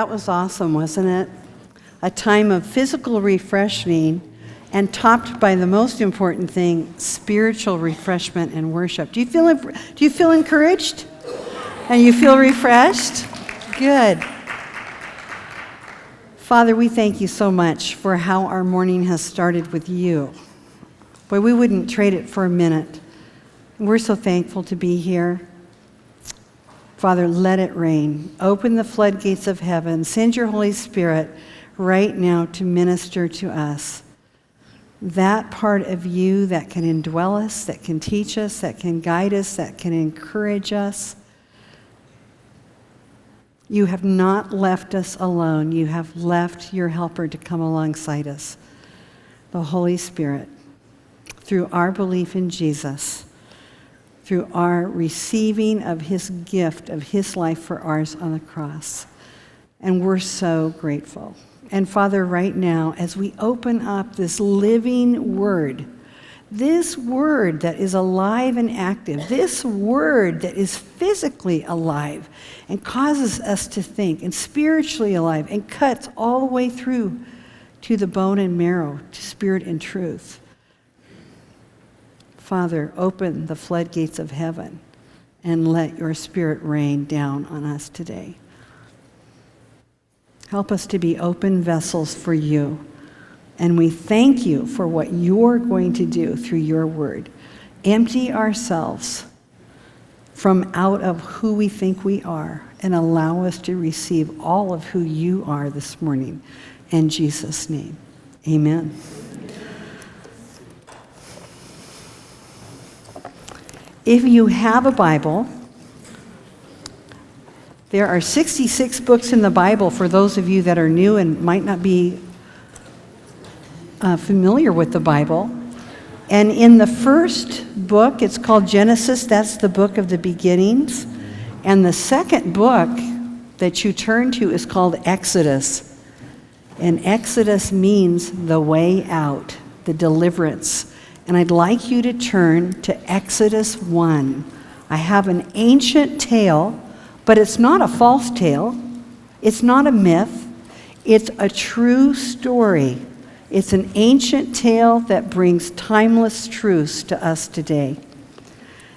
that was awesome, wasn't it? A time of physical refreshing and topped by the most important thing, spiritual refreshment and worship. Do you feel encouraged? And you feel refreshed? Good. Father, we thank you so much for how our morning has started with you. Boy, we wouldn't trade it for a minute. We're so thankful to be here. Father, let it rain. Open the floodgates of heaven. Send your Holy Spirit right now to minister to us. That part of you that can indwell us, that can teach us, that can guide us, that can encourage us. You have not left us alone. You have left your helper to come alongside us, the Holy Spirit, through our belief in Jesus, through our receiving of his gift of his life for ours on the cross. And we're so grateful. And Father, right now, as we open up this living word, this word that is alive and active, this word that is physically alive and causes us to think, and spiritually alive and cuts all the way through to the bone and marrow, to spirit and truth. Father, open the floodgates of heaven and let your Spirit rain down on us today. Help us to be open vessels for you. And we thank you for what you're going to do through your word. Empty ourselves from out of who we think we are and allow us to receive all of who you are this morning. In Jesus' name, amen. If you have a Bible, there are 66 books in the Bible for those of you that are new and might not be familiar with the Bible. And in the first book, it's called Genesis. That's the book of the beginnings. And the second book that you turn to is called Exodus. And Exodus means the way out, the deliverance. And I'd like you to turn to Exodus 1. I have an ancient tale, but it's not a false tale. It's not a myth. It's a true story. It's an ancient tale that brings timeless truths to us today.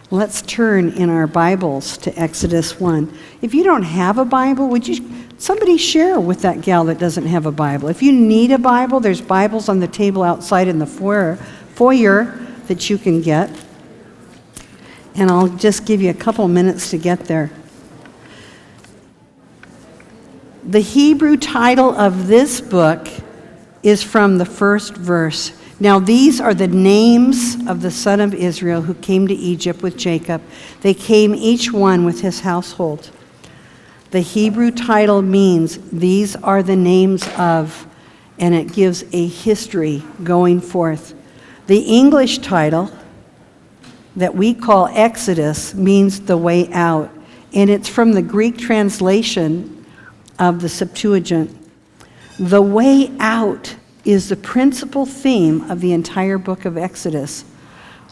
Let's turn in our Bibles to Exodus 1. If you don't have a Bible, would you somebody share with that gal that doesn't have a Bible? If you need a Bible, there's Bibles on the table outside in the foyer that you can get. And I'll just give you a couple minutes to get there. The Hebrew title of this book is from the first verse. Now these are the names of the son of Israel who came to Egypt with Jacob. They came each one with his household. The Hebrew title means these are the names of, and it gives a history going forth. The English title that we call Exodus means the way out, and it's from the Greek translation of the Septuagint. The way out is the principal theme of the entire book of Exodus.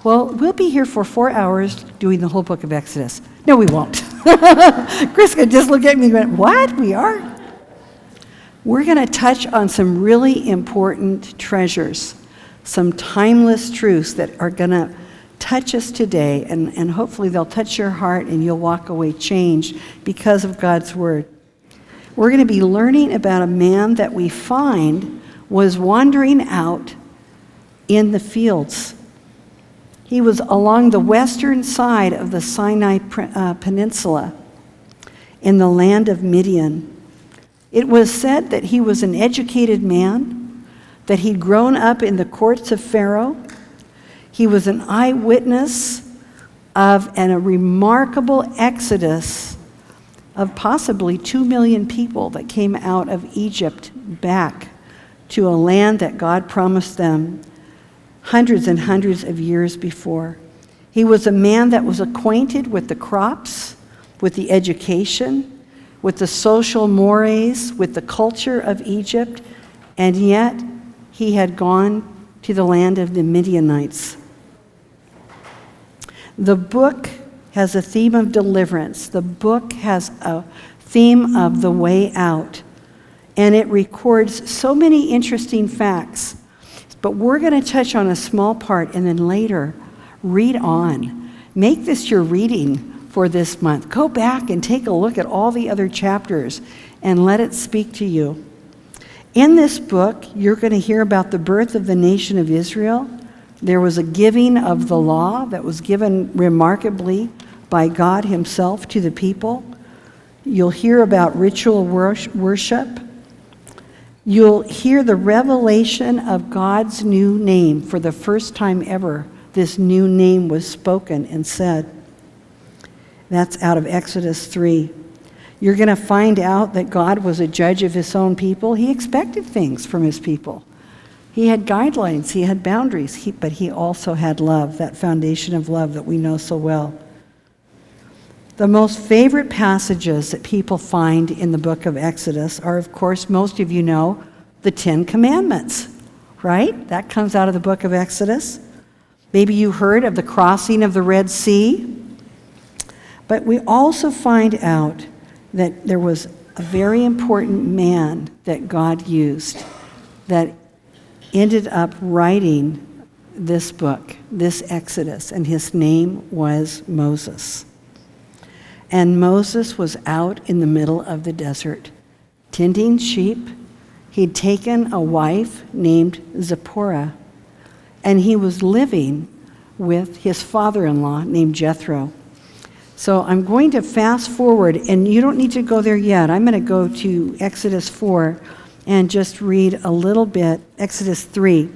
Well, we'll be here for 4 hours doing the whole book of Exodus. No, we won't. Chris could just look at me and went, what? We are? We're going to touch on some really important treasures, some timeless truths that are going to touch us today, and hopefully they'll touch your heart and you'll walk away changed because of God's word. We're going to be learning about a man that we find was wandering out in the fields. He was along the western side of the Sinai Peninsula in the land of Midian. It was said that he was an educated man, that he'd grown up in the courts of Pharaoh. He was an eyewitness of a remarkable exodus of possibly 2 million people that came out of Egypt back to a land that God promised them hundreds and hundreds of years before. He was a man that was acquainted with the crops, with the education, with the social mores, with the culture of Egypt, and yet he had gone to the land of the Midianites. The book has a theme of deliverance. The book has a theme of the way out. and it records so many interesting facts. But we're going to touch on a small part, and then later, read on. Make this your reading for this month. Go back and take a look at all the other chapters and let it speak to you. In this book, you're going to hear about the birth of the nation of Israel. There was a giving of the law that was given remarkably by God himself to the people. You'll hear about ritual worship. You'll hear the revelation of God's new name. For the first time ever, this new name was spoken and said. That's out of Exodus 3. You're going to find out that God was a judge of his own people. He expected things from his people. He had guidelines, he had boundaries, but he also had love, that foundation of love that we know so well. The most favorite passages that people find in the book of Exodus are, of course, most of you know, the 10 Commandments, right? That comes out of the book of Exodus. Maybe you heard of the crossing of the Red Sea. But we also find out that there was a very important man that God used that ended up writing this book, this Exodus, and his name was Moses. And Moses was out in the middle of the desert, tending sheep. He'd taken a wife named Zipporah, and he was living with his father-in-law named Jethro. So I'm going to fast forward, and you don't need to go there yet. I'm going to go to Exodus 4 and just read a little bit, Exodus 3,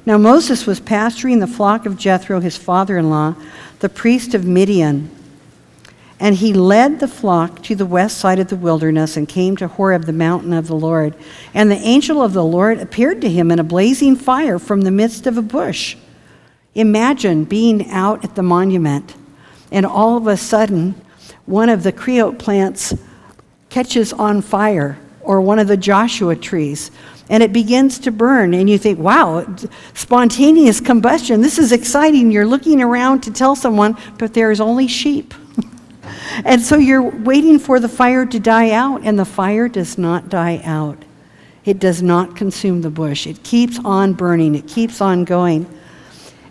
Now Moses was pasturing the flock of Jethro, his father-in-law, the priest of Midian. And he led the flock to the west side of the wilderness and came to Horeb, the mountain of the Lord. And the angel of the Lord appeared to him in a blazing fire from the midst of a bush. Imagine being out at the monument, and all of a sudden, one of the creote plants catches on fire, or one of the Joshua trees, and it begins to burn. And you think, wow, spontaneous combustion. This is exciting. You're looking around to tell someone, but there's only sheep. And so you're waiting for the fire to die out, and the fire does not die out. It does not consume the bush. It keeps on burning. It keeps on going.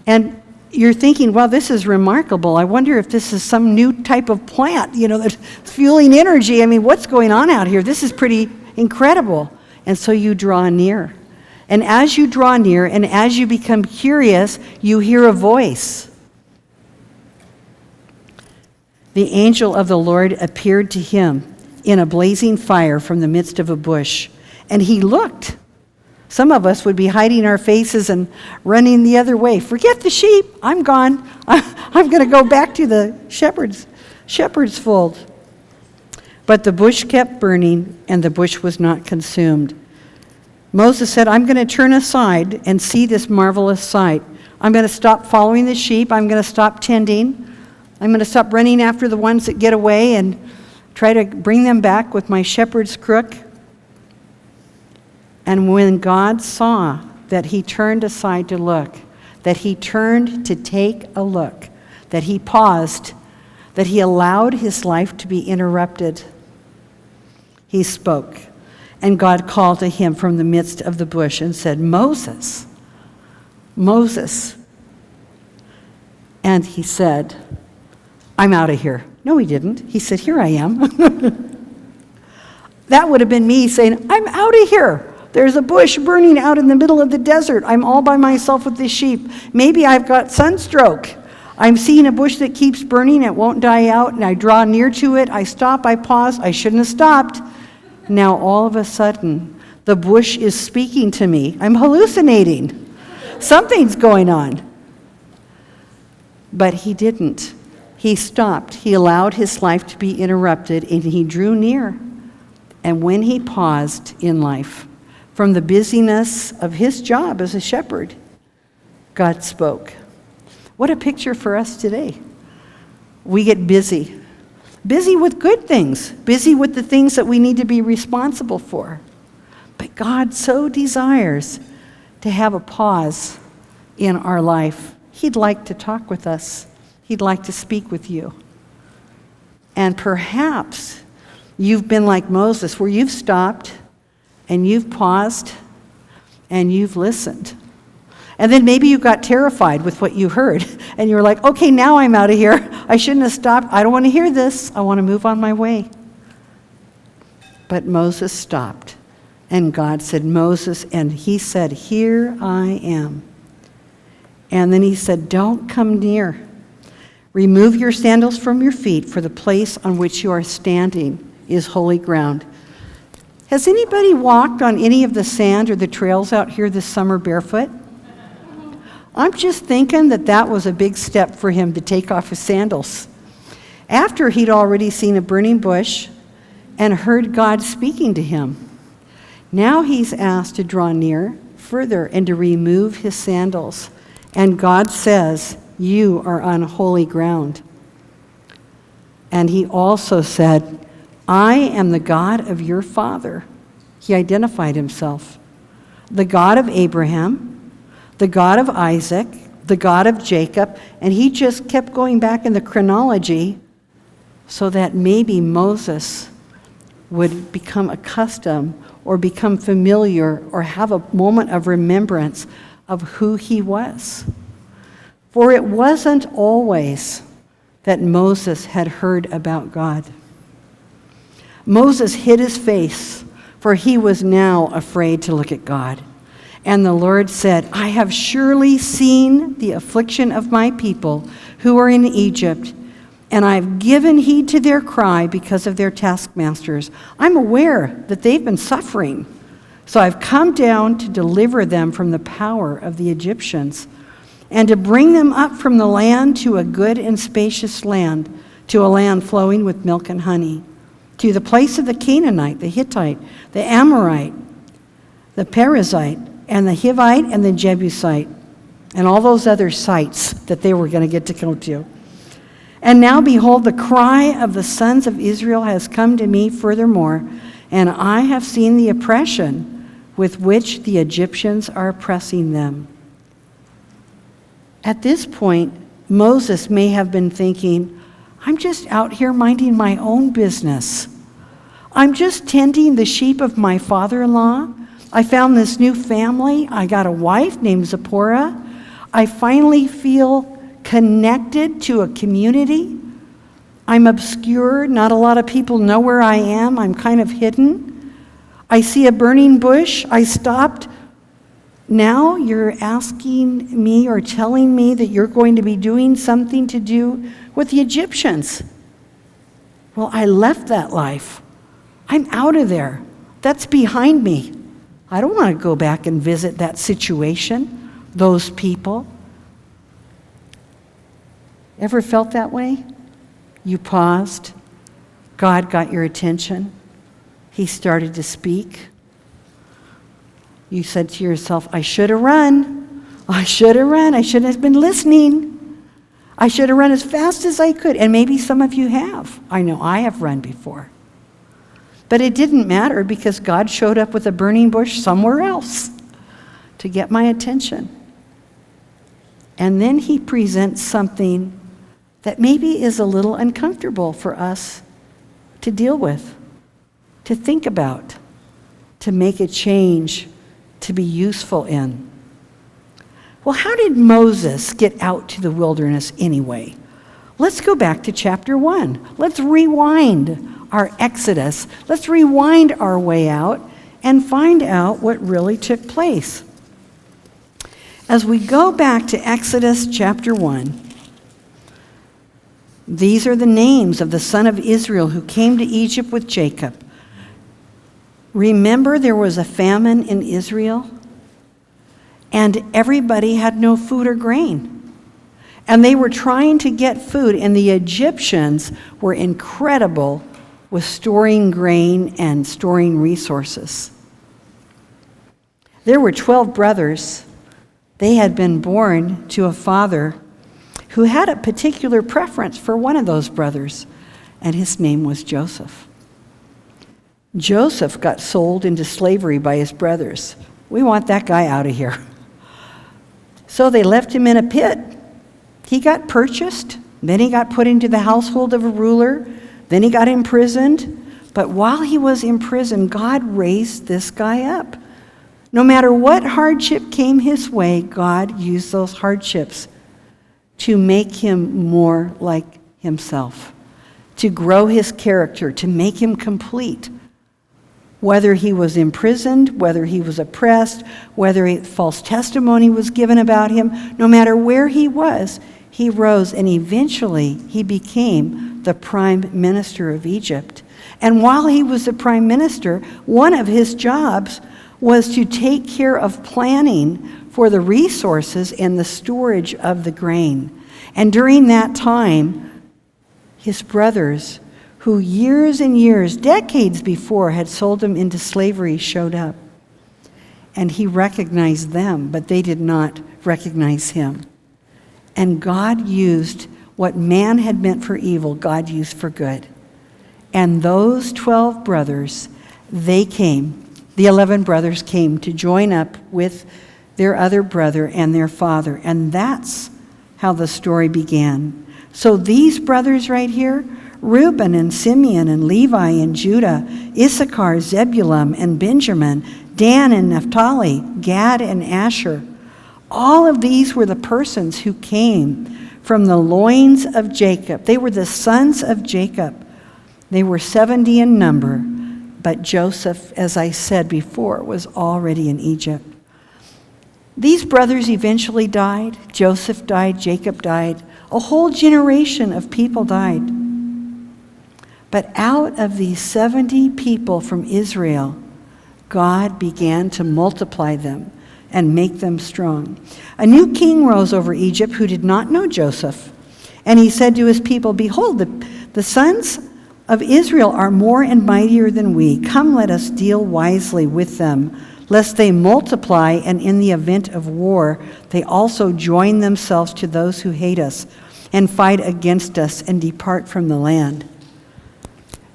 And you're thinking, well, this is remarkable. I wonder if this is some new type of plant, that's fueling energy. I mean, what's going on out here? This is pretty incredible. And so you draw near. And as you draw near and as you become curious, you hear a voice. The angel of the Lord appeared to him in a blazing fire from the midst of a bush. And he looked. Some of us would be hiding our faces and running the other way. Forget the sheep. I'm gone. I'm going to go back to the shepherd's fold. But the bush kept burning, and the bush was not consumed. Moses said, I'm going to turn aside and see this marvelous sight. I'm going to stop following the sheep. I'm going to stop tending. I'm going to stop running after the ones that get away and try to bring them back with my shepherd's crook. And when God saw that he turned aside to look, that he turned to take a look, that he paused, that he allowed his life to be interrupted, he spoke. And God called to him from the midst of the bush and said, Moses, Moses. And he said, I'm out of here. No, he didn't. He said, here I am. That would have been me saying, I'm out of here. There's a bush burning out in the middle of the desert. I'm all by myself with the sheep. Maybe I've got sunstroke. I'm seeing a bush that keeps burning. It won't die out. And I draw near to it. I stop. I pause. I shouldn't have stopped. Now all of a sudden, the bush is speaking to me. I'm hallucinating. Something's going on. But he didn't. He stopped. He allowed his life to be interrupted, and he drew near. And when he paused in life, from the busyness of his job as a shepherd, God spoke. What a picture for us today. We get busy. Busy with good things. Busy with the things that we need to be responsible for. But God so desires to have a pause in our life. He'd like to talk with us. He'd like to speak with you. And perhaps you've been like Moses, where you've stopped, and you've paused and you've listened. And then maybe you got terrified with what you heard, and you were like, okay, now I'm out of here. I shouldn't have stopped. I don't want to hear this. I want to move on my way. But Moses stopped, and God said, Moses, and he said, here I am. And then he said, don't come near. Remove your sandals from your feet, for the place on which you are standing is holy ground. Has anybody walked on any of the sand or the trails out here this summer barefoot? I'm just thinking that was a big step for him to take off his sandals. After he'd already seen a burning bush and heard God speaking to him. Now he's asked to draw near further and to remove his sandals. And God says, you are on holy ground. And he also said, I am the God of your father. He identified himself. The God of Abraham, the God of Isaac, the God of Jacob. And he just kept going back in the chronology so that maybe Moses would become accustomed or become familiar or have a moment of remembrance of who he was. For it wasn't always that Moses had heard about God. Moses hid his face, for he was now afraid to look at God. And the Lord said, I have surely seen the affliction of my people who are in Egypt, and I've given heed to their cry because of their taskmasters. I'm aware that they've been suffering, so I've come down to deliver them from the power of the Egyptians, and to bring them up from the land to a good and spacious land, to a land flowing with milk and honey, to the place of the Canaanite, the Hittite, the Amorite, the Perizzite, and the Hivite, and the Jebusite, and all those other sites that they were going to get to go to. And now, behold, the cry of the sons of Israel has come to me furthermore, and I have seen the oppression with which the Egyptians are oppressing them. At this point, Moses may have been thinking, I'm just out here minding my own business. I'm just tending the sheep of my father-in-law. I found this new family. I got a wife named Zipporah. I finally feel connected to a community. I'm obscure. Not a lot of people know where I am. I'm kind of hidden. I see a burning bush. I stopped. Now you're asking me or telling me that you're going to be doing something to do with the Egyptians. Well, I left that life. I'm out of there. That's behind me. I don't want to go back and visit that situation, those people. Ever felt that way? You paused. God got your attention. He started to speak. You said to yourself, I should have run. I should have run. I should have been listening. I should have run as fast as I could. And maybe some of you have. I know I have run before. But it didn't matter because God showed up with a burning bush somewhere else to get my attention. And then he presents something that maybe is a little uncomfortable for us to deal with, to think about, to make a change, to be useful in. Well, how did Moses get out to the wilderness anyway? Let's go back to chapter 1. Let's rewind our exodus. Let's rewind our way out and find out what really took place. As we go back to Exodus chapter 1, these are the names of the son of Israel who came to Egypt with Jacob. Remember, there was a famine in Israel, and everybody had no food or grain. And they were trying to get food, and the Egyptians were incredible with storing grain and storing resources. There were 12 brothers. They had been born to a father who had a particular preference for one of those brothers, and his name was Joseph. Joseph got sold into slavery by his brothers. We want that guy out of here. So they left him in a pit. He got purchased, then he got put into the household of a ruler, then he got imprisoned, But while he was in prison, God raised this guy up. No matter what hardship came his way, God used those hardships to make him more like himself, to grow his character, to make him complete. Whether he was imprisoned, whether he was oppressed, whether false testimony was given about him, no matter where he was, he rose, and eventually he became the prime minister of Egypt. And while he was the prime minister, one of his jobs was to take care of planning for the resources and the storage of the grain. And during that time, his brothers, who years and years, decades before, had sold him into slavery, showed up. And he recognized them, but they did not recognize him. And God used what man had meant for evil, God used for good. And those 12 brothers, they came, the 11 brothers came to join up with their other brother and their father. And that's how the story began. So these brothers right here, Reuben and Simeon and Levi and Judah, Issachar, Zebulun and Benjamin, Dan and Naphtali, Gad and Asher, all of these were the persons who came from the loins of Jacob. They were the sons of Jacob. They were 70 in number, but Joseph, as I said before, was already in Egypt. These brothers eventually died. Joseph died, Jacob died. A whole generation of people died. But out of these 70 people from Israel, God began to multiply them and make them strong. A new king rose over Egypt who did not know Joseph. And he said to his people, "Behold, the sons of Israel are more and mightier than we. Come, let us deal wisely with them, lest they multiply, and in the event of war, they also join themselves to those who hate us and fight against us and depart from the land."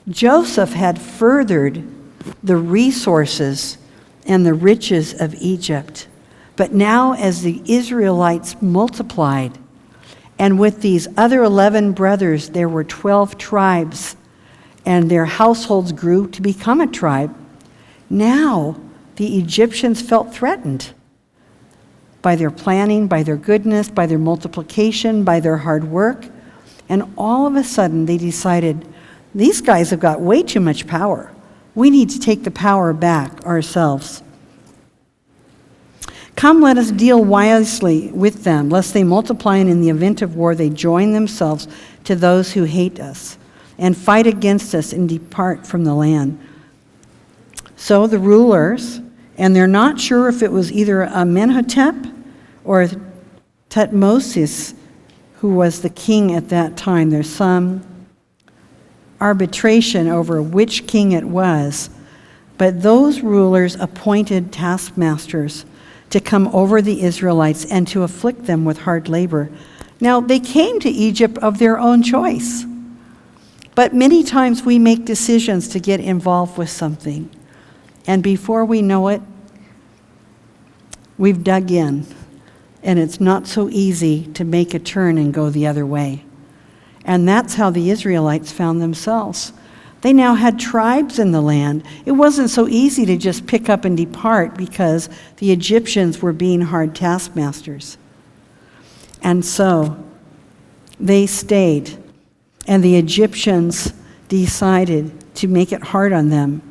Joseph had furthered the resources and the riches of Egypt. But now as the Israelites multiplied, and with these other 11 brothers, there were 12 tribes, and their households grew to become a tribe. Now the Egyptians felt threatened by their planning, by their goodness, by their multiplication, by their hard work. And all of a sudden they decided, these guys have got way too much power. We need to take the power back ourselves. Come, let us deal wisely with them, lest they multiply, and in the event of war they join themselves to those who hate us and fight against us and depart from the land. So the rulers, and they're not sure if it was either Amenhotep or Tutmosis who was the king at that time. There's some arbitration over which king it was, but those rulers appointed taskmasters to come over the Israelites and to afflict them with hard labor. Now, they came to Egypt of their own choice, but many times we make decisions to get involved with something, and before we know it, we've dug in, and it's not so easy to make a turn and go the other way. And that's how the Israelites found themselves. They now had tribes in the land. It wasn't so easy to just pick up and depart because the Egyptians were being hard taskmasters. And so they stayed, and the Egyptians decided to make it hard on them.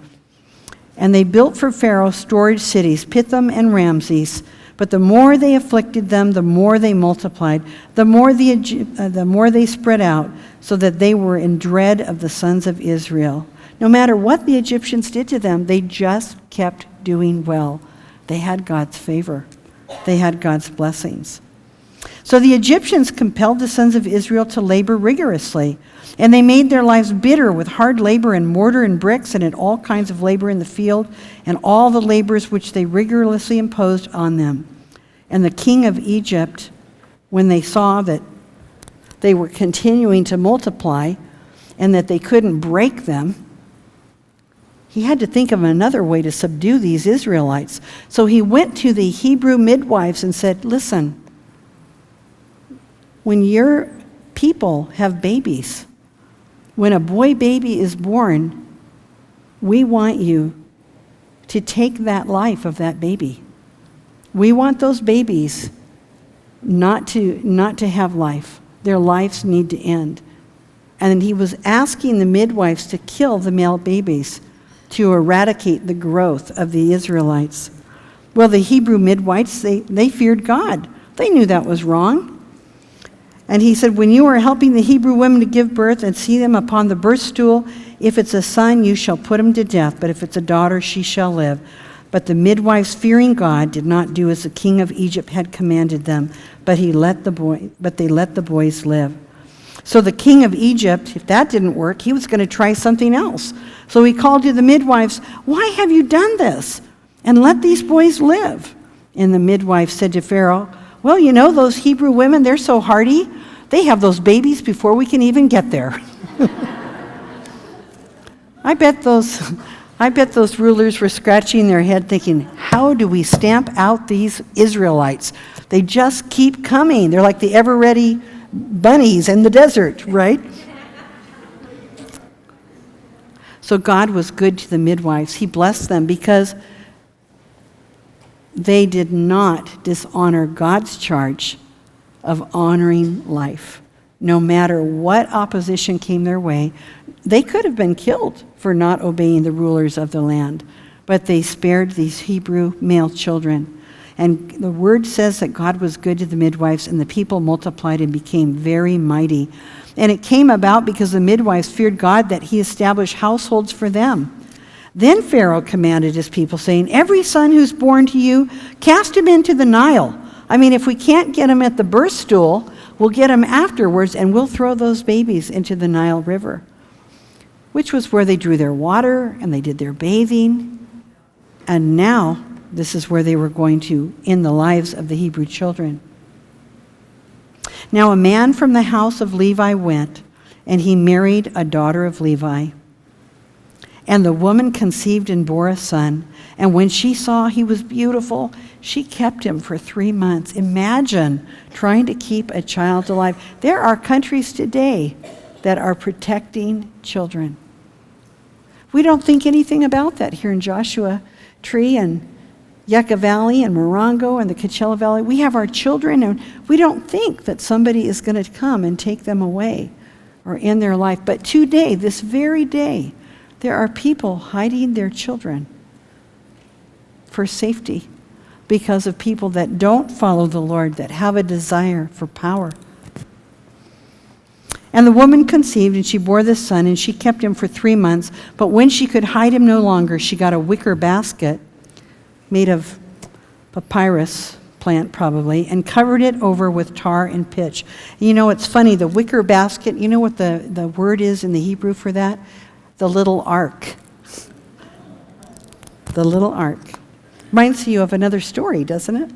And they built for Pharaoh storage cities, Pithom and Ramses. But the more they afflicted them, the more they multiplied, the more they spread out, so that they were in dread of the sons of Israel. No matter what the Egyptians did to them, they just kept doing well. They had God's favor. They had God's blessings. So the Egyptians compelled the sons of Israel to labor rigorously, and they made their lives bitter with hard labor in mortar and bricks and in all kinds of labor in the field and all the labors which they rigorously imposed on them. And the king of Egypt, when they saw that they were continuing to multiply and that they couldn't break them, he had to think of another way to subdue these Israelites. So he went to the Hebrew midwives and said, "Listen, when your people have babies, when a boy baby is born, we want you to take that life of that baby. We want those babies not to have life. Their lives need to end. And he was asking the midwives to kill the male babies to eradicate the growth of the Israelites. Well, the Hebrew midwives, they feared God. They knew that was wrong. And he said, when you are helping the Hebrew women to give birth and see them upon the birth stool, if it's a son, you shall put him to death, but if it's a daughter, she shall live. But the midwives, fearing God, did not do as the king of Egypt had commanded them, but they let the boys live. So the king of Egypt, if that didn't work, he was going to try something else. So he called to the midwives, why have you done this? And let these boys live. And the midwife said to Pharaoh, well, you know, those Hebrew women, they're so hardy. They have those babies before we can even get there. I bet those rulers were scratching their head thinking, how do we stamp out these Israelites? They just keep coming. They're like the ever-ready bunnies in the desert, right? So God was good to the midwives. He blessed them because they did not dishonor God's charge of honoring life. No matter what opposition came their way, they could have been killed for not obeying the rulers of the land, but they spared these Hebrew male children. And the word says that God was good to the midwives, and the people multiplied and became very mighty. And it came about because the midwives feared God that he established households for them. Then Pharaoh commanded his people, saying, every son who's born to you, cast him into the Nile. I mean, if we can't get him at the birth stool, we'll get him afterwards, and we'll throw those babies into the Nile River, which was where they drew their water and they did their bathing. And now, this is where they were going to end the lives of the Hebrew children. Now a man from the house of Levi went, and he married a daughter of Levi. And the woman conceived and bore a son. And when she saw he was beautiful, she kept him for 3 months. Imagine trying to keep a child alive. There are countries today that are protecting children. We don't think anything about that here in Joshua Tree and Yucca Valley and Morongo and the Coachella Valley. We have our children, and we don't think that somebody is going to come and take them away or end their life. But today, this very day, there are people hiding their children for safety because of people that don't follow the Lord, that have a desire for power. And the woman conceived, and she bore this son, and she kept him for 3 months. But when she could hide him no longer, she got a wicker basket made of papyrus plant probably, and covered it over with tar and pitch. You know, it's funny, the wicker basket, you know what the word is in the Hebrew for that? The little ark. The little ark. Reminds you of another story, doesn't it?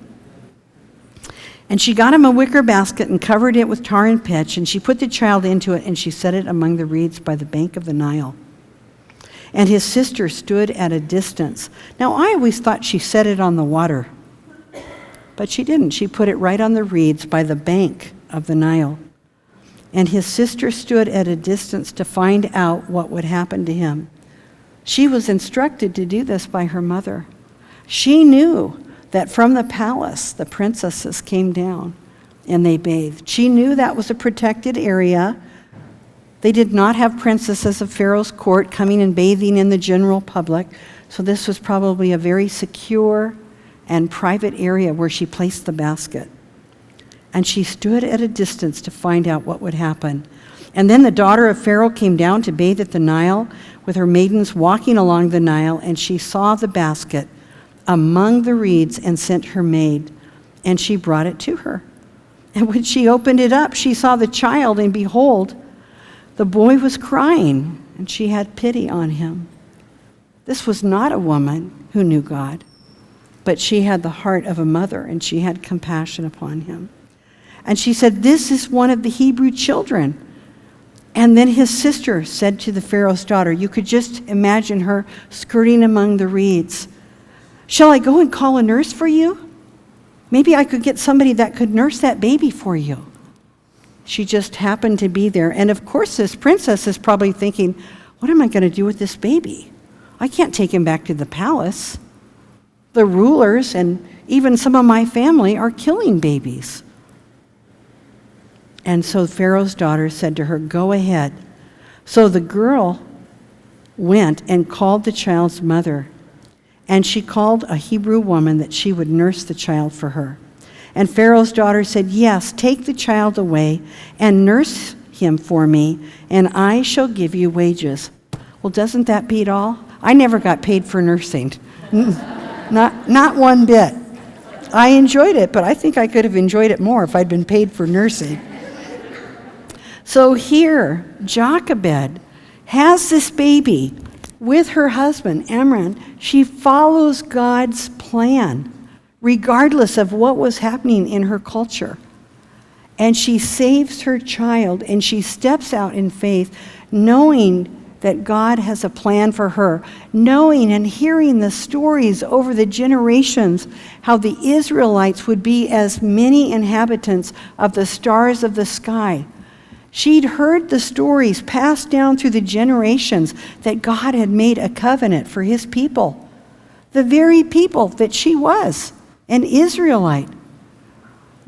And she got him a wicker basket and covered it with tar and pitch, and she put the child into it, and she set it among the reeds by the bank of the Nile. And his sister stood at a distance. Now, I always thought she set it on the water, but she didn't. She put it right on the reeds by the bank of the Nile. And his sister stood at a distance to find out what would happen to him. She was instructed to do this by her mother. She knew that from the palace, the princesses came down and they bathed. She knew that was a protected area. They did not have princesses of Pharaoh's court coming and bathing in the general public. So this was probably a very secure and private area where she placed the basket. And she stood at a distance to find out what would happen. And then the daughter of Pharaoh came down to bathe at the Nile with her maidens walking along the Nile, and she saw the basket among the reeds and sent her maid, and she brought it to her. And when she opened it up, she saw the child, and behold, the boy was crying, and she had pity on him. This was not a woman who knew God, but she had the heart of a mother, and she had compassion upon him. And she said, "This is one of the Hebrew children." And then his sister said to the Pharaoh's daughter, you could just imagine her skirting among the reeds, "Shall I go and call a nurse for you? Maybe I could get somebody that could nurse that baby for you." She just happened to be there. And of course, this princess is probably thinking, what am I going to do with this baby? I can't take him back to the palace. The rulers and even some of my family are killing babies." And so Pharaoh's daughter said to her, "Go ahead." So the girl went and called the child's mother, and she called a Hebrew woman that she would nurse the child for her. And Pharaoh's daughter said, "Yes, take the child away and nurse him for me, and I shall give you wages." Well, doesn't that beat all? I never got paid for nursing. Not one bit. I enjoyed it, but I think I could have enjoyed it more if I'd been paid for nursing. So here, Jochebed has this baby with her husband, Amram. She follows God's plan, regardless of what was happening in her culture. And she saves her child, and she steps out in faith, knowing that God has a plan for her, knowing and hearing the stories over the generations, how the Israelites would be as many inhabitants of the stars of the sky. She'd heard the stories passed down through the generations that God had made a covenant for his people, the very people that she was, an Israelite,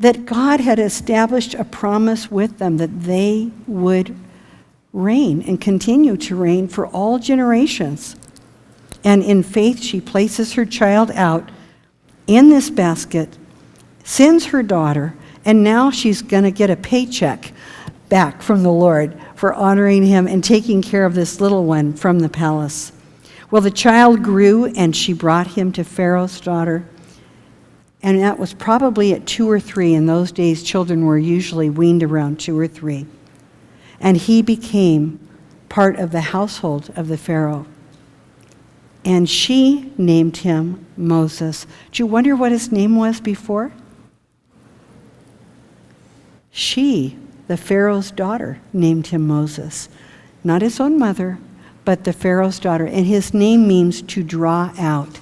that God had established a promise with them that they would reign and continue to reign for all generations. And in faith, she places her child out in this basket, sends her daughter, and now she's going to get a paycheck back from the Lord for honoring him and taking care of this little one from the palace. Well, the child grew, and she brought him to Pharaoh's daughter. And that was probably at 2 or 3. In those days, children were usually weaned around 2 or 3. And he became part of the household of the Pharaoh. And she named him Moses. Do you wonder what his name was before? She, the Pharaoh's daughter, named him Moses. Not his own mother, but the Pharaoh's daughter. And his name means to draw out.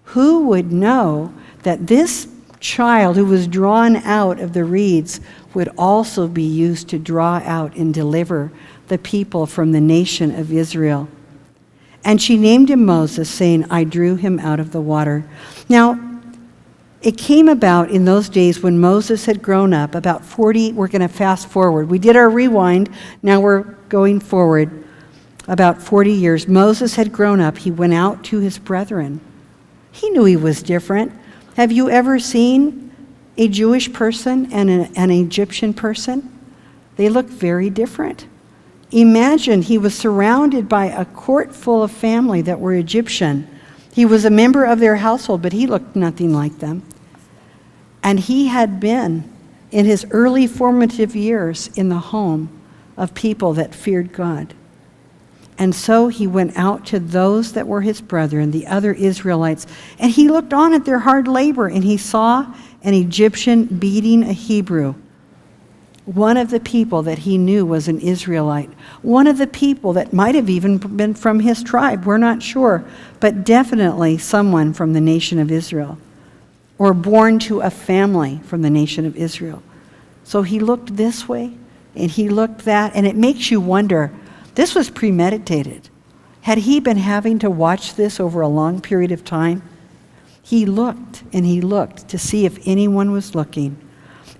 Who would know that this child who was drawn out of the reeds would also be used to draw out and deliver the people from the nation of Israel? And she named him Moses, saying, "I drew him out of the water." Now, it came about in those days when Moses had grown up, about 40, we're going to fast forward. We did our rewind, now we're going forward about 40 years. Moses had grown up. He went out to his brethren. He knew he was different. Have you ever seen a Jewish person and an Egyptian person? They look very different. Imagine he was surrounded by a court full of family that were Egyptian. He was a member of their household, but he looked nothing like them. And he had been, in his early formative years, in the home of people that feared God. And so he went out to those that were his brethren, the other Israelites, and he looked on at their hard labor, and he saw an Egyptian beating a Hebrew, one of the people that he knew was an Israelite, one of the people that might have even been from his tribe, we're not sure, but definitely someone from the nation of Israel, or born to a family from the nation of Israel. So he looked this way, and he looked that, and it makes you wonder, this was premeditated. Had he been having to watch this over a long period of time? He looked and he looked to see if anyone was looking.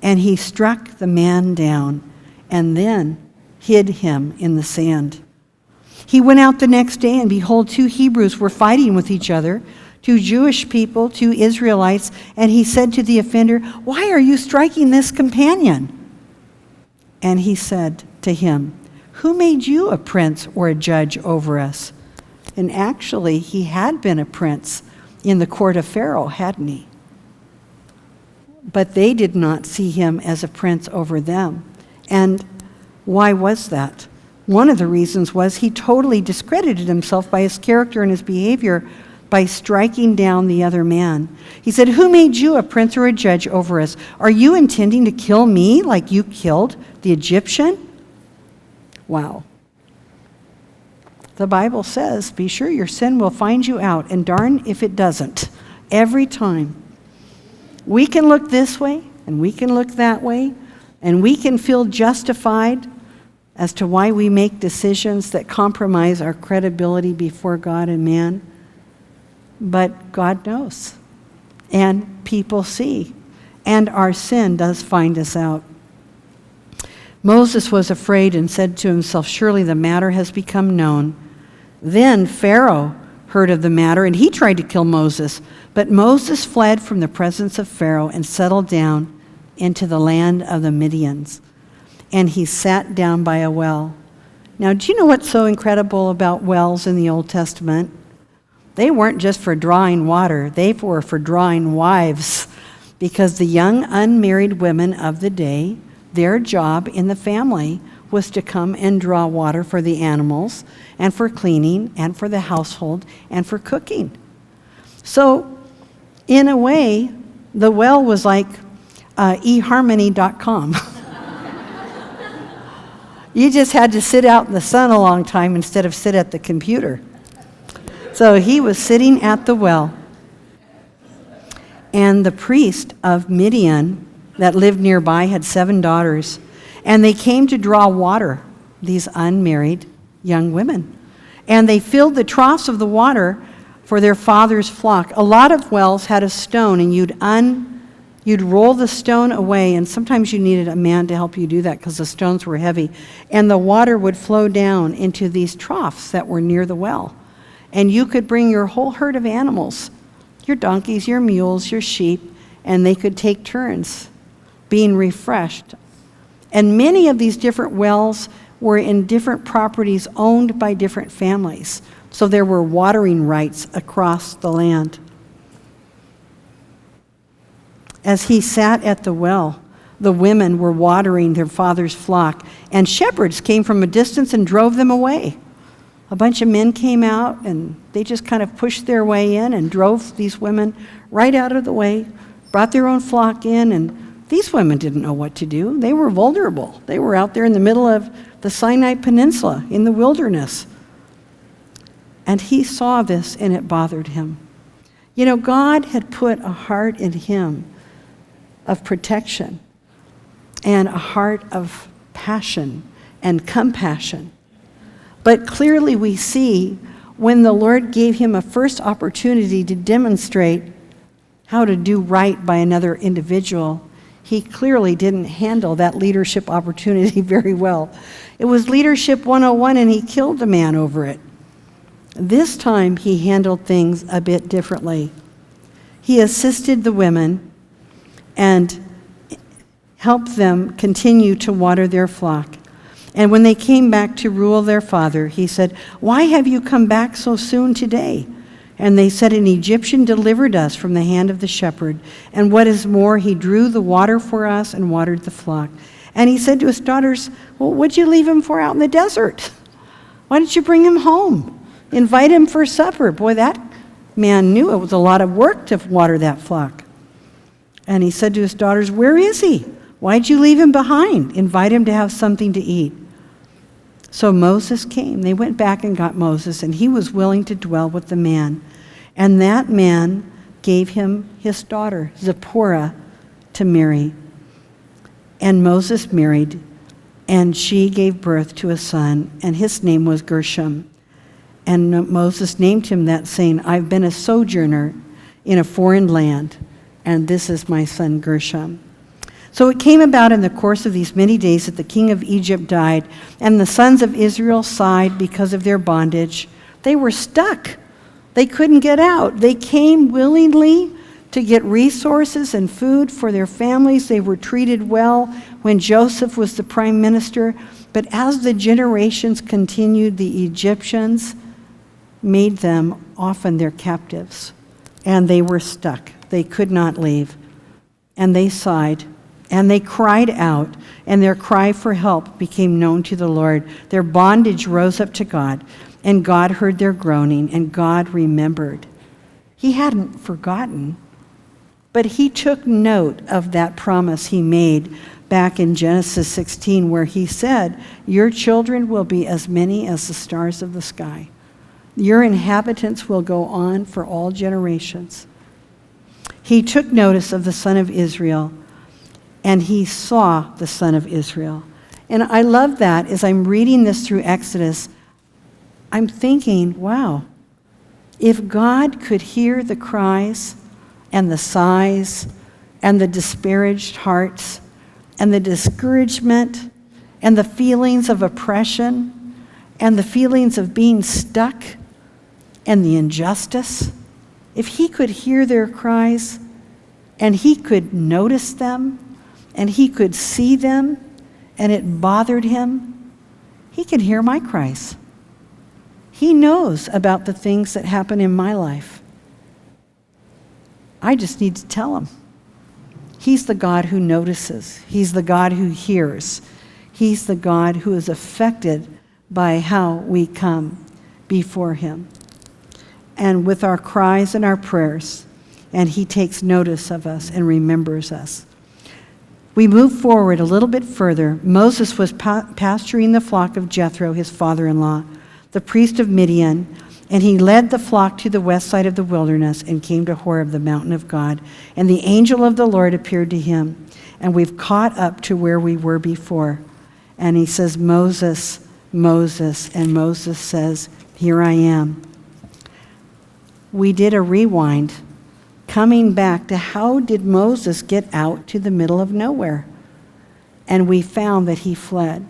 And he struck the man down and then hid him in the sand. He went out the next day, and behold, 2 Hebrews were fighting with each other, 2 Jewish people, 2 Israelites. And he said to the offender, "Why are you striking this companion?" And he said to him, "Who made you a prince or a judge over us?" And actually, he had been a prince in the court of Pharaoh, hadn't he? But they did not see him as a prince over them. And why was that? One of the reasons was he totally discredited himself by his character and his behavior by striking down the other man. He said, "Who made you a prince or a judge over us? Are you intending to kill me like you killed the Egyptian?" Wow. The Bible says, be sure your sin will find you out, and darn if it doesn't, every time. We can look this way, and we can look that way, and we can feel justified as to why we make decisions that compromise our credibility before God and man. But God knows, and people see, and our sin does find us out. Moses was afraid and said to himself, "Surely the matter has become known." Then Pharaoh heard of the matter, and he tried to kill Moses. But Moses fled from the presence of Pharaoh and settled down into the land of the Midians. And he sat down by a well. Now, do you know what's so incredible about wells in the Old Testament? They weren't just for drawing water. They were for drawing wives. Because the young unmarried women of the day, their job in the family was to come and draw water for the animals and for cleaning and for the household and for cooking. So, in a way, the well was like eharmony.com. You just had to sit out in the sun a long time instead of sit at the computer. So he was sitting at the well. And the priest of Midian that lived nearby had 7 daughters. And they came to draw water, these unmarried young women. And they filled the troughs of the water for their father's flock. A lot of wells had a stone, and you'd roll the stone away, and sometimes you needed a man to help you do that because the stones were heavy. And the water would flow down into these troughs that were near the well. And you could bring your whole herd of animals, your donkeys, your mules, your sheep, and they could take turns being refreshed. And many of these different wells were in different properties owned by different families. So there were watering rights across the land. As he sat at the well, the women were watering their father's flock, and shepherds came from a distance and drove them away. A bunch of men came out, and they just kind of pushed their way in and drove these women right out of the way, brought their own flock in, and these women didn't know what to do. They were vulnerable. They were out there in the middle of the Sinai Peninsula in the wilderness. And he saw this, and it bothered him. You know, God had put a heart in him of protection and a heart of passion and compassion. But clearly we see when the Lord gave him a first opportunity to demonstrate how to do right by another individual, he clearly didn't handle that leadership opportunity very well. It was leadership 101, and he killed the man over it. This time he handled things a bit differently. He assisted the women and helped them continue to water their flock. And when they came back to rule their father, he said, "Why have you come back so soon today?" And they said, "An Egyptian delivered us from the hand of the shepherd. And what is more, he drew the water for us and watered the flock." And he said to his daughters, "Well, what'd you leave him for out in the desert? Why didn't you bring him home? Invite him for supper." Boy, that man knew it was a lot of work to water that flock. And he said to his daughters, "Where is he? Why'd you leave him behind? Invite him to have something to eat." So Moses came. They went back and got Moses, and he was willing to dwell with the man. And that man gave him his daughter, Zipporah, to marry. And Moses married, and she gave birth to a son, and his name was Gershom. And Moses named him that, saying, "I've been a sojourner in a foreign land, and this is my son Gershom." So it came about in the course of these many days that the king of Egypt died, and the sons of Israel sighed because of their bondage. They were stuck. They couldn't get out. They came willingly to get resources and food for their families. They were treated well when Joseph was the prime minister. But as the generations continued, the Egyptians made them often their captives, and they were stuck. They could not leave. And they sighed. And they cried out, and their cry for help became known to the Lord. Their bondage rose up to God, and God heard their groaning, and God remembered. He hadn't forgotten, but he took note of that promise he made back in Genesis 16, where he said, "Your children will be as many as the stars of the sky. Your inhabitants will go on for all generations." He took notice of the son of Israel, and he saw the son of Israel. And I love that as I'm reading this through Exodus. I'm thinking, wow, if God could hear the cries and the sighs and the disparaged hearts and the discouragement and the feelings of oppression and the feelings of being stuck and the injustice, if he could hear their cries and he could notice them and he could see them and it bothered him, he can hear my cries. He knows about the things that happen in my life. I just need to tell him. He's the God who notices. He's the God who hears. He's the God who is affected by how we come before him. And with our cries and our prayers, and he takes notice of us and remembers us. We move forward a little bit further. Moses was pasturing the flock of Jethro, his father-in-law, the priest of Midian, and he led the flock to the west side of the wilderness and came to Horeb, the mountain of God. And the angel of the Lord appeared to him. And we've caught up to where we were before. And he says, Moses, Moses. And Moses says, here I am. We did a rewind, coming back to how did Moses get out to the middle of nowhere? And we found that he fled.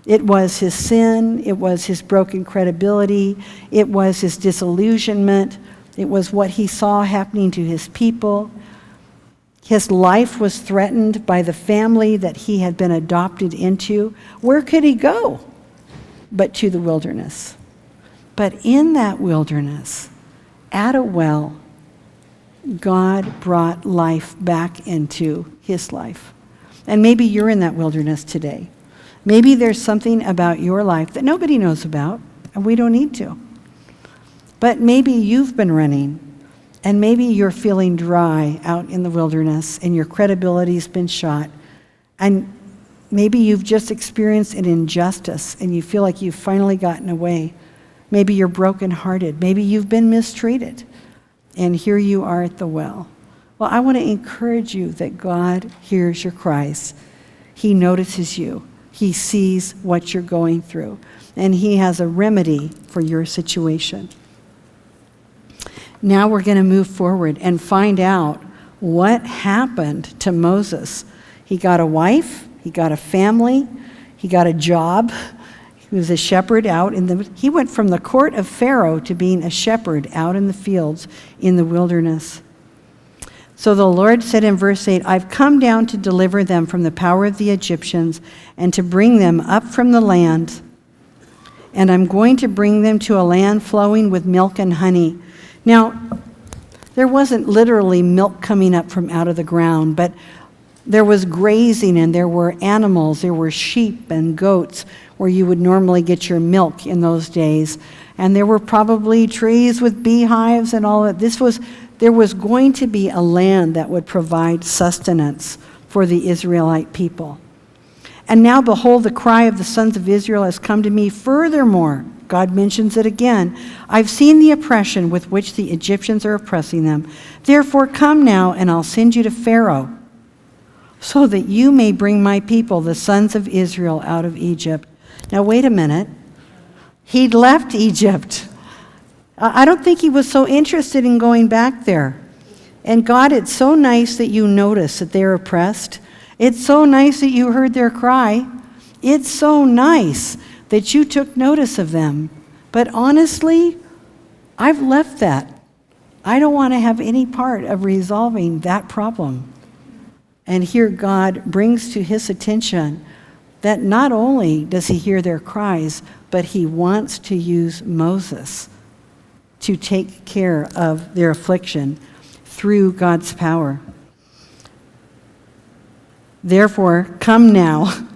It was his sin, it was his broken credibility, it was his disillusionment, it was what he saw happening to his people. His life was threatened by the family that he had been adopted into. Where could he go but to the wilderness? But in that wilderness, at a well, God brought life back into his life. And maybe you're in that wilderness today. Maybe there's something about your life that nobody knows about, and we don't need to. But maybe you've been running, and maybe you're feeling dry out in the wilderness, and your credibility's been shot. And maybe you've just experienced an injustice, and you feel like you've finally gotten away. Maybe you're brokenhearted. Maybe you've been mistreated, and here you are at the well. Well, I want to encourage you that God hears your cries. He notices you. He sees what you're going through, and he has a remedy for your situation. Now we're going to move forward and find out what happened to Moses. He got a wife, he got a family, he got a job. He was a shepherd out he went from the court of Pharaoh to being a shepherd out in the fields in the wilderness. So the Lord said in verse 8, I've come down to deliver them from the power of the Egyptians and to bring them up from the land. And I'm going to bring them to a land flowing with milk and honey. Now, there wasn't literally milk coming up from out of the ground, but there was grazing and there were animals. There were sheep and goats where you would normally get your milk in those days. And there were probably trees with beehives and all that. There was going to be a land that would provide sustenance for the Israelite people. And now, behold, the cry of the sons of Israel has come to me. Furthermore, God mentions it again, I've seen the oppression with which the Egyptians are oppressing them. Therefore, come now, and I'll send you to Pharaoh, so that you may bring my people, the sons of Israel, out of Egypt. Now, wait a minute. He'd left Egypt. I don't think he was so interested in going back there. And God, it's so nice that you notice that they're oppressed. It's so nice that you heard their cry. It's so nice that you took notice of them. But honestly, I've left that. I don't want to have any part of resolving that problem. And here God brings to his attention that not only does he hear their cries, but he wants to use Moses to take care of their affliction through God's power. Therefore, come now.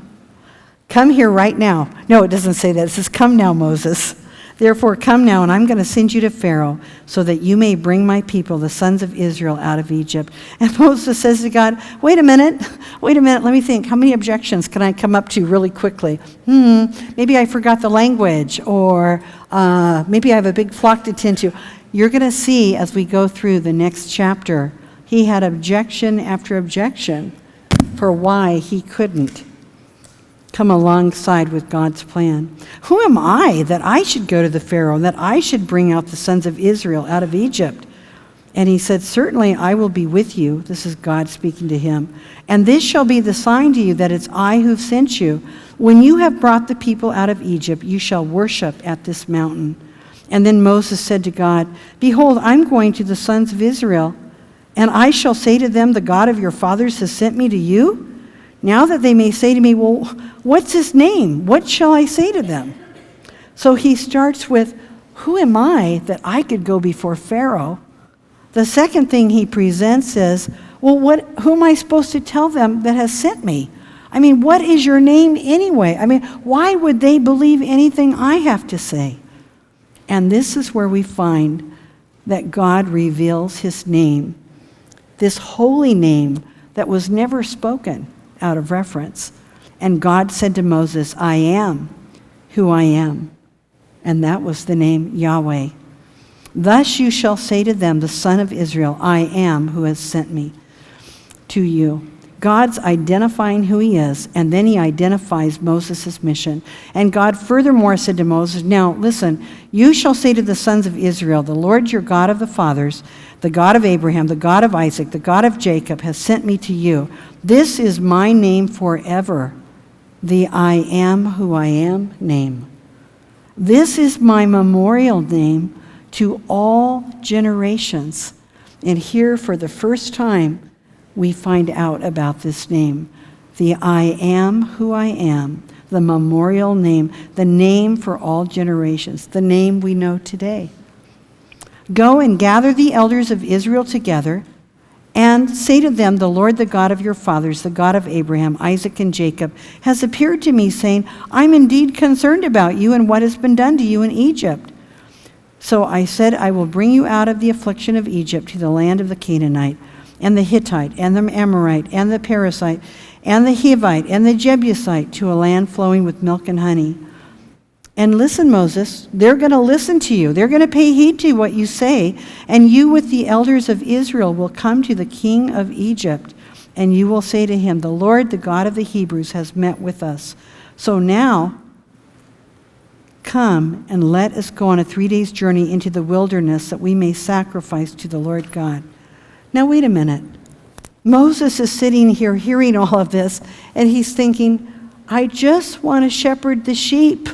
Come here right now. No, it doesn't say that. It says, come now, Moses. Therefore, come now, and I'm going to send you to Pharaoh so that you may bring my people, the sons of Israel, out of Egypt. And Moses says to God, wait a minute, let me think. How many objections can I come up to really quickly? Maybe I forgot the language, or maybe I have a big flock to tend to. You're going to see as we go through the next chapter, he had objection after objection for why he couldn't come alongside with God's plan. Who am I that I should go to the Pharaoh, that I should bring out the sons of Israel out of Egypt? And he said, certainly I will be with you. This is God speaking to him. And this shall be the sign to you that it's I who've sent you. When you have brought the people out of Egypt, you shall worship at this mountain. And then Moses said to God, behold, I'm going to the sons of Israel, and I shall say to them, the God of your fathers has sent me to you. Now that they may say to me, well, what's his name? What shall I say to them? So he starts with, who am I that I could go before Pharaoh? The second thing he presents is, well, who am I supposed to tell them that has sent me? I mean, what is your name anyway? I mean, why would they believe anything I have to say? And this is where we find that God reveals his name, this holy name that was never spoken out of reference. And God said to Moses, I am who I am. And that was the name Yahweh. Thus you shall say to them, the son of Israel, I am who has sent me to you. God's identifying who he is, and then he identifies Moses' mission. And God furthermore said to Moses, now listen, you shall say to the sons of Israel, the Lord your God of the fathers, the God of Abraham, the God of Isaac, the God of Jacob has sent me to you. This is my name forever, the I am who I am name. This is my memorial name to all generations. And here for the first time, we find out about this name, the I am who I am, the memorial name, the name for all generations, the name we know today. Go and gather the elders of Israel together and say to them, the Lord, the God of your fathers, the God of Abraham, Isaac, and Jacob, has appeared to me, saying, I'm indeed concerned about you and what has been done to you in Egypt. So I said, I will bring you out of the affliction of Egypt to the land of the Canaanite, and the Hittite, and the Amorite, and the Perizzite, and the Hivite, and the Jebusite, to a land flowing with milk and honey. And listen, Moses, they're going to listen to you. They're going to pay heed to what you say, and you with the elders of Israel will come to the king of Egypt, and you will say to him, the Lord, the God of the Hebrews, has met with us. So now, come and let us go on a 3 days journey into the wilderness that we may sacrifice to the Lord God. Now wait a minute. Moses is sitting here hearing all of this, and he's thinking, I just want to shepherd the sheep.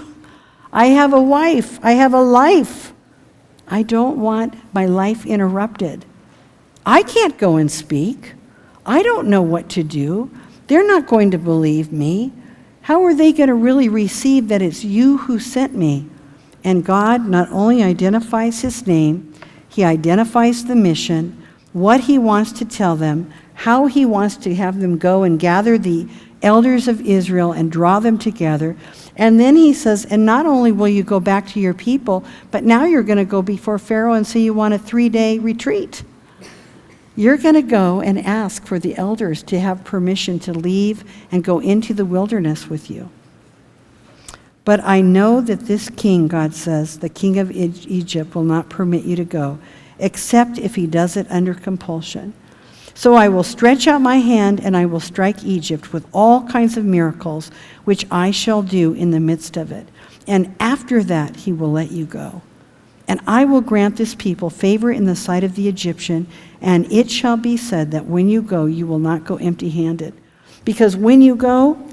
I have a wife. I have a life. I don't want my life interrupted. I can't go and speak. I don't know what to do. They're not going to believe me. How are they going to really receive that it's you who sent me? And God not only identifies his name, he identifies the mission, what he wants to tell them, how he wants to have them go and gather the elders of Israel and draw them together. And then he says, and not only will you go back to your people, but now you're going to go before Pharaoh and say you want a 3-day retreat. You're going to go and ask for the elders to have permission to leave and go into the wilderness with you. But I know that this king, God says, the king of Egypt, will not permit you to go, except if he does it under compulsion. So I will stretch out my hand, and I will strike Egypt with all kinds of miracles, which I shall do in the midst of it. And after that, he will let you go. And I will grant this people favor in the sight of the Egyptian, and it shall be said that when you go, you will not go empty-handed. Because when you go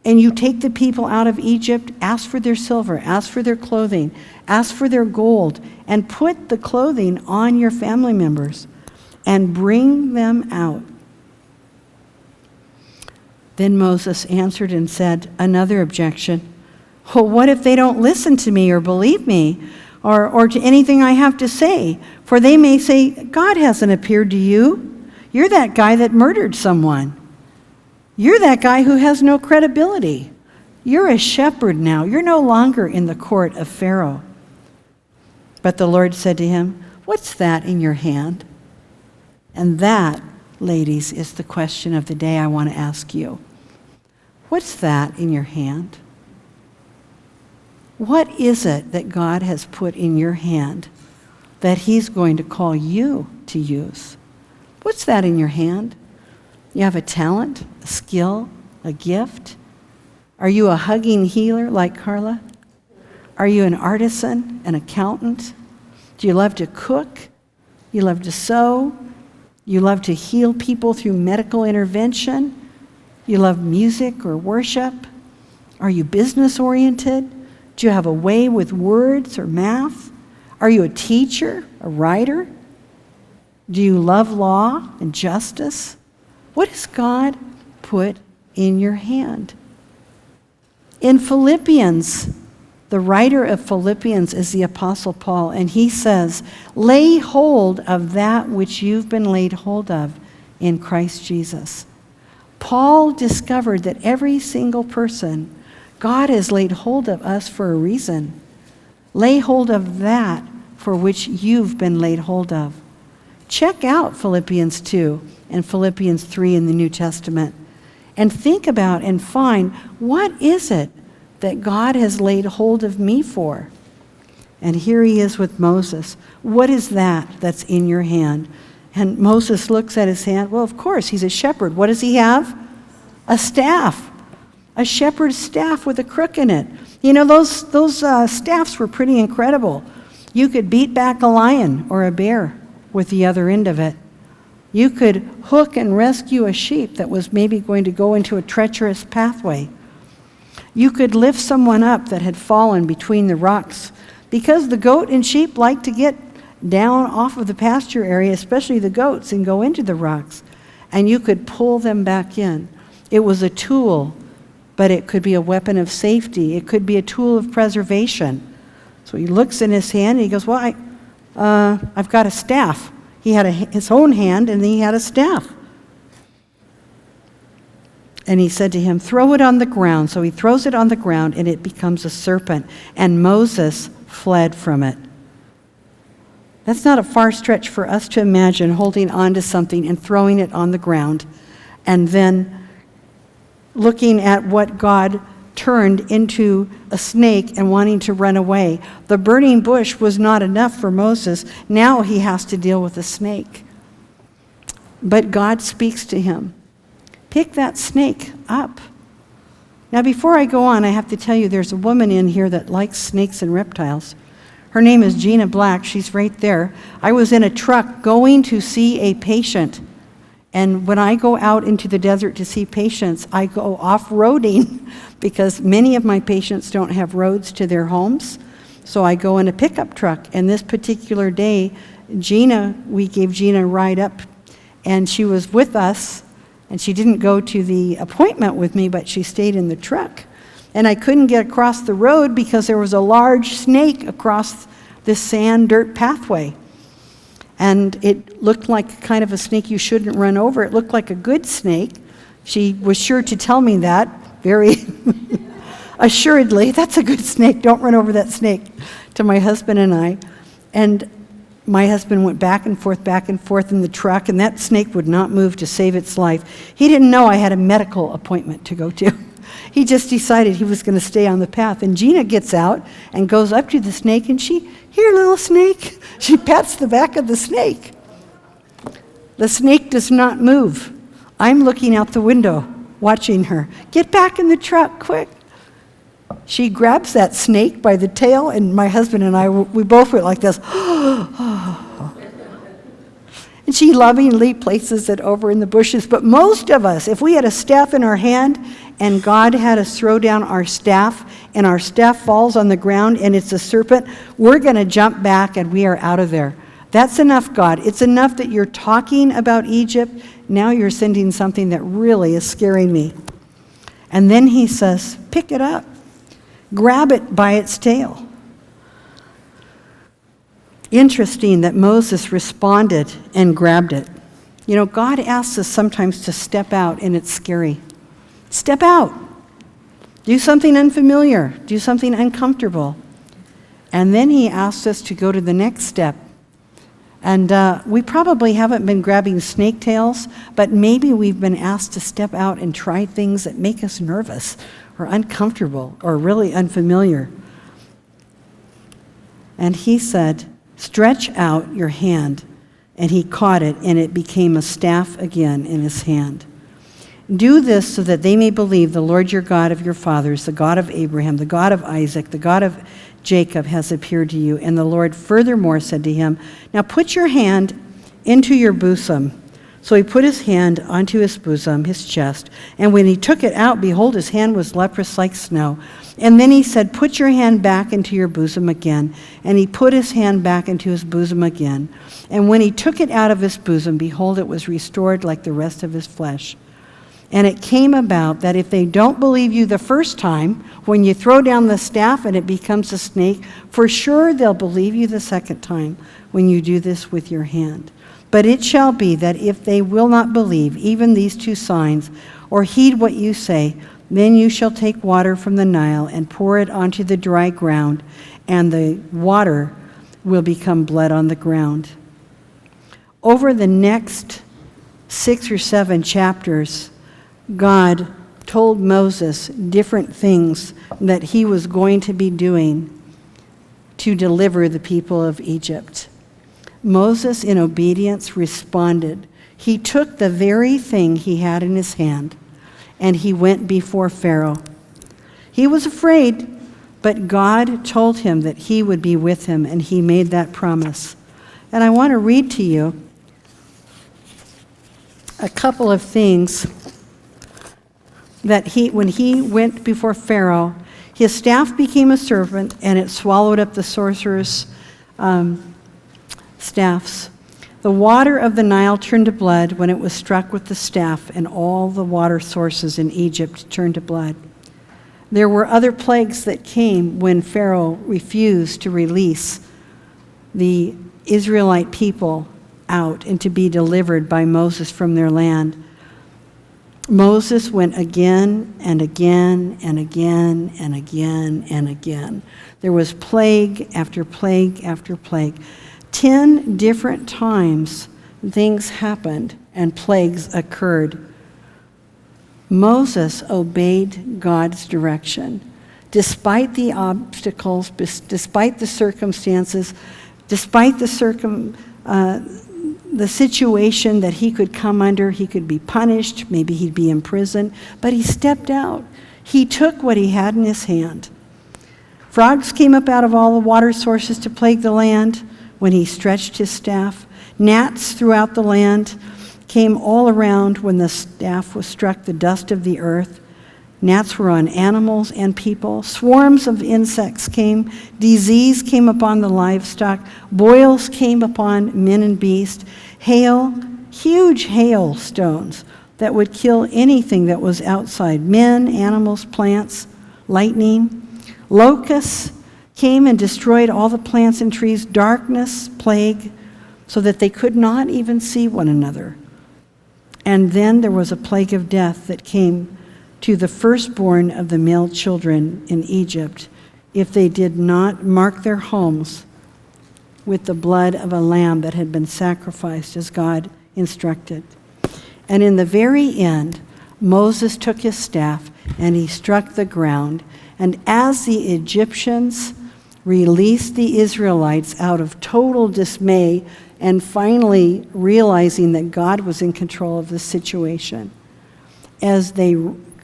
and you take the people out of Egypt, ask for their silver, ask for their clothing, ask for their gold, and put the clothing on your family members and bring them out. Then Moses answered and said, another objection. Well, what if they don't listen to me or believe me? Or to anything I have to say. For they may say, God hasn't appeared to you. You're that guy that murdered someone. You're that guy who has no credibility. You're a shepherd now. You're no longer in the court of Pharaoh. But the Lord said to him, what's that in your hand? And that, ladies, is the question of the day I want to ask you. What's that in your hand? What is it that God has put in your hand that he's going to call you to use? What's that in your hand? You have a talent, a skill, a gift? Are you a hugging healer like Carla? Are you an artisan, an accountant? Do you love to cook? You love to sew? You love to heal people through medical intervention? You love music or worship? Are you business-oriented? Do you have a way with words or math? Are you a teacher, a writer? Do you love law and justice? What has God put in your hand? In Philippians, the writer of Philippians is the Apostle Paul, and he says, lay hold of that which you've been laid hold of in Christ Jesus. Paul discovered that every single person, God has laid hold of us for a reason. Lay hold of that for which you've been laid hold of. Check out Philippians 2 and Philippians 3 in the New Testament and think about and find, what is it that God has laid hold of me for? And here he is with Moses. What is that that's in your hand? And Moses looks at his hand. Well, of course, he's a shepherd. What does he have? A staff. A shepherd's staff with a crook in it. You know, those staffs were pretty incredible. You could beat back a lion or a bear with the other end of it. You could hook and rescue a sheep that was maybe going to go into a treacherous pathway. You could lift someone up that had fallen between the rocks, because the goat and sheep like to get down off of the pasture area, especially the goats, and go into the rocks. And you could pull them back in. It was a tool, but it could be a weapon of safety. It could be a tool of preservation. So he looks in his hand and he goes, well, I've got a staff. He had his own hand and he had a staff. And he said to him, throw it on the ground. So he throws it on the ground and it becomes a serpent. And Moses fled from it. That's not a far stretch for us to imagine holding on to something and throwing it on the ground and then looking at what God turned into a snake and wanting to run away. The burning bush was not enough for Moses. Now he has to deal with a snake. But God speaks to him. Pick that snake up. Now, before I go on, I have to tell you there's a woman in here that likes snakes and reptiles. Her name is Gina Black. She's right there. I was in a truck going to see a patient. And when I go out into the desert to see patients, I go off-roading because many of my patients don't have roads to their homes. So I go in a pickup truck. And this particular day, we gave Gina a ride up, and she was with us. And she didn't go to the appointment with me, but she stayed in the truck. And I couldn't get across the road because there was a large snake across this sand dirt pathway. And it looked like kind of a snake you shouldn't run over. It looked like a good snake. She was sure to tell me that very assuredly. That's a good snake. Don't run over that snake, to my husband and I. And my husband went back and forth in the truck, and that snake would not move to save its life. He didn't know I had a medical appointment to go to. He just decided he was going to stay on the path. And Gina gets out and goes up to the snake, and here, little snake. She pats the back of the snake. The snake does not move. I'm looking out the window, watching her. Get back in the truck, quick. She grabs that snake by the tail, and my husband and I, we both went like this. And she lovingly places it over in the bushes. But most of us, if we had a staff in our hand and God had us throw down our staff and our staff falls on the ground and it's a serpent, we're going to jump back and we are out of there. That's enough, God. It's enough that you're talking about Egypt. Now you're sending something that really is scaring me. And then he says, pick it up. Grab it by its tail. Interesting that Moses responded and grabbed it. You know, God asks us sometimes to step out, and it's scary. Step out. Do something unfamiliar. Do something uncomfortable. And then he asks us to go to the next step. And we probably haven't been grabbing snake tails, but maybe we've been asked to step out and try things that make us nervous or uncomfortable or really unfamiliar. And he said, stretch out your hand. And he caught it, and it became a staff again in his hand. Do this so that they may believe the Lord your God of your fathers, the God of Abraham, the God of Isaac, the God of Jacob has appeared to you. And the Lord furthermore said to him, now put your hand into your bosom. So he put his hand onto his bosom, his chest, and when he took it out, behold, his hand was leprous like snow. And then he said, put your hand back into your bosom again. And he put his hand back into his bosom again. And when he took it out of his bosom, behold, it was restored like the rest of his flesh. And it came about that if they don't believe you the first time, when you throw down the staff and it becomes a snake, for sure they'll believe you the second time when you do this with your hand. But it shall be that if they will not believe even these two signs, or heed what you say, then you shall take water from the Nile and pour it onto the dry ground, and the water will become blood on the ground. Over the next 6 or 7 chapters, God told Moses different things that he was going to be doing to deliver the people of Egypt. Moses, in obedience, responded. He took the very thing he had in his hand, and he went before Pharaoh. He was afraid, but God told him that he would be with him, and he made that promise. And I want to read to you a couple of things that when he went before Pharaoh, his staff became a serpent, and it swallowed up the sorcerer's staffs. The water of the Nile turned to blood when it was struck with the staff, and all the water sources in Egypt turned to blood. There were other plagues that came when Pharaoh refused to release the Israelite people out and to be delivered by Moses from their land. Moses went again and again and again and again and again. There was plague after plague after plague. 10 different times things happened and plagues occurred. Moses obeyed God's direction. Despite the obstacles, despite the circumstances, despite the situation that he could come under, he could be punished, maybe he'd be in prison, but he stepped out. He took what he had in his hand. Frogs came up out of all the water sources to plague the land when he stretched his staff. Gnats throughout the land came all around when the staff was struck the dust of the earth. Gnats were on animals and people. Swarms of insects came. Disease came upon the livestock. Boils came upon men and beasts. Hail, huge hailstones that would kill anything that was outside, men, animals, plants. Lightning. Locusts came and destroyed all the plants and trees. Darkness, plague, so that they could not even see one another. And then there was a plague of death that came to the firstborn of the male children in Egypt if they did not mark their homes with the blood of a lamb that had been sacrificed as God instructed. And in the very end, Moses took his staff and he struck the ground. And as the Egyptians released the Israelites out of total dismay and finally realizing that God was in control of the situation, as they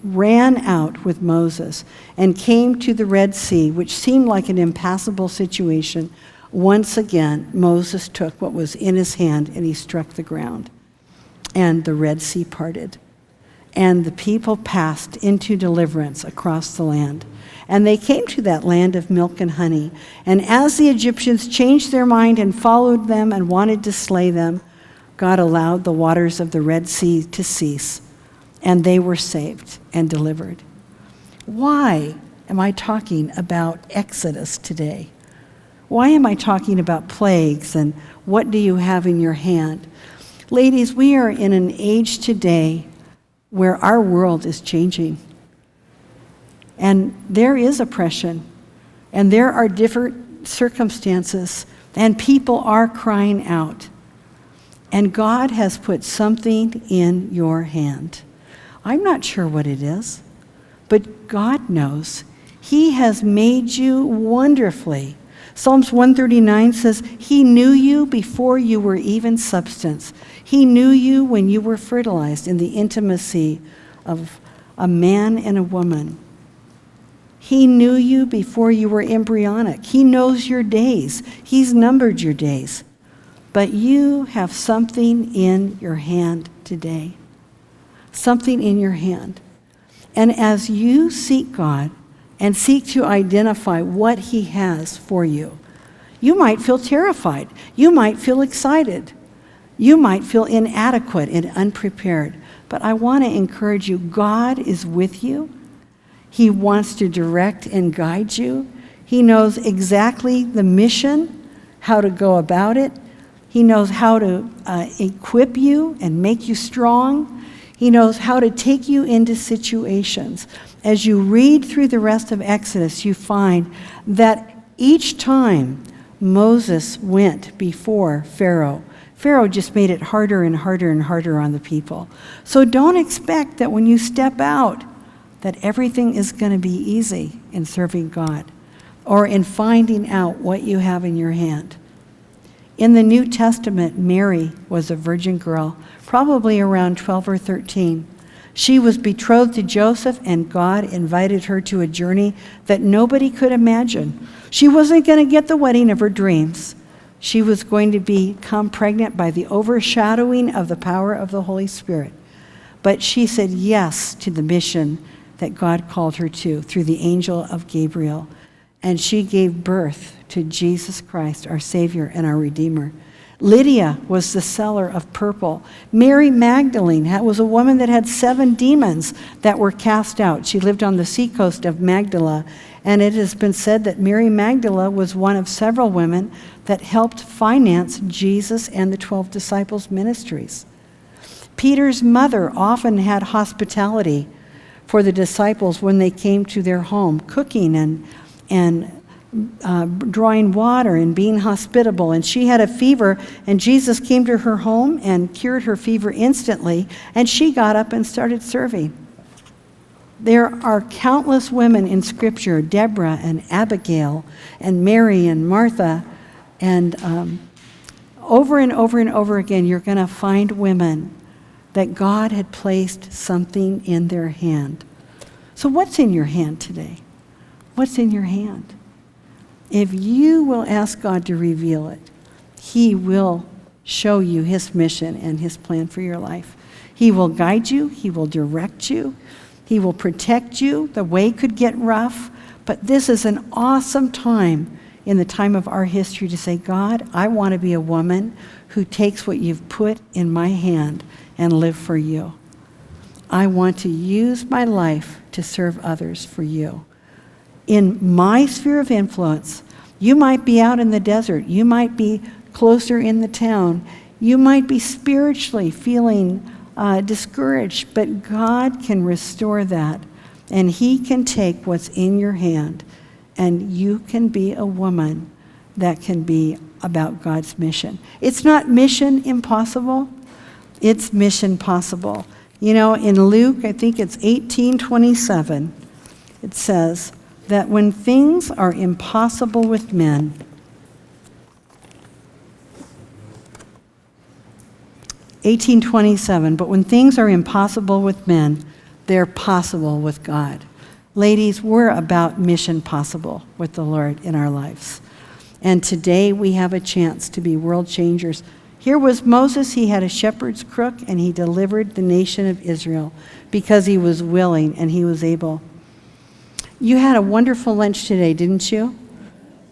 ran out with Moses and came to the Red Sea, which seemed like an impassable situation, once again, Moses took what was in his hand and he struck the ground. And the Red Sea parted. And the people passed into deliverance across the land. And they came to that land of milk and honey. And as the Egyptians changed their mind and followed them and wanted to slay them, God allowed the waters of the Red Sea to cease. And they were saved and delivered. Why am I talking about Exodus today? Why am I talking about plagues and what do you have in your hand? Ladies, we are in an age today where our world is changing. And there is oppression, and there are different circumstances, and people are crying out. And God has put something in your hand. I'm not sure what it is, but God knows. He has made you wonderfully. Psalms 139 says, He knew you before you were even substance. He knew you when you were fertilized in the intimacy of a man and a woman. He knew you before you were embryonic. He knows your days. He's numbered your days. But you have something in your hand today. Something in your hand. And as you seek God and seek to identify what He has for you, you might feel terrified. You might feel excited. You might feel inadequate and unprepared. But I want to encourage you, God is with you. He wants to direct and guide you. He knows exactly the mission, how to go about it. He knows how to equip you and make you strong. He knows how to take you into situations. As you read through the rest of Exodus, you find that each time Moses went before Pharaoh, Pharaoh just made it harder and harder and harder on the people. So don't expect that when you step out, that everything is going to be easy in serving God or in finding out what you have in your hand. In the New Testament, Mary was a virgin girl, probably around 12 or 13. She was betrothed to Joseph, and God invited her to a journey that nobody could imagine. She wasn't going to get the wedding of her dreams. She was going to become pregnant by the overshadowing of the power of the Holy Spirit. But she said yes to the mission that God called her to through the angel of Gabriel. And she gave birth to Jesus Christ, our Savior and our Redeemer. Lydia was the seller of purple. Mary Magdalene was a woman that had 7 demons that were cast out. She lived on the seacoast of Magdala, and it has been said that Mary Magdala was one of several women that helped finance Jesus and the 12 disciples' ministries. Peter's mother often had hospitality for the disciples when they came to their home, cooking and drawing water and being hospitable. And she had a fever, and Jesus came to her home and cured her fever instantly, and she got up and started serving. There are countless women in Scripture, Deborah and Abigail and Mary and Martha, and over and over and over again, you're going to find women that God had placed something in their hand. So what's in your hand today? What's in your hand? If you will ask God to reveal it, He will show you His mission and His plan for your life. He will guide you. He will direct you. He will protect you. The way could get rough, but this is an awesome time in the time of our history to say, God, I want to be a woman who takes what you've put in my hand and live for you. I want to use my life to serve others for you. In my sphere of influence, you might be out in the desert. You might be closer in the town. You might be spiritually feeling discouraged, but God can restore that, and He can take what's in your hand, and you can be a woman that can be about God's mission. It's not mission impossible. It's mission possible. You know, in Luke, I think it's 18:27, it says that when things are impossible with men, but when things are impossible with men, they're possible with God. Ladies, we're about mission possible with the Lord in our lives. And today we have a chance to be world changers. Here was Moses. He had a shepherd's crook, and he delivered the nation of Israel because he was willing and he was able. You had a wonderful lunch today, didn't you?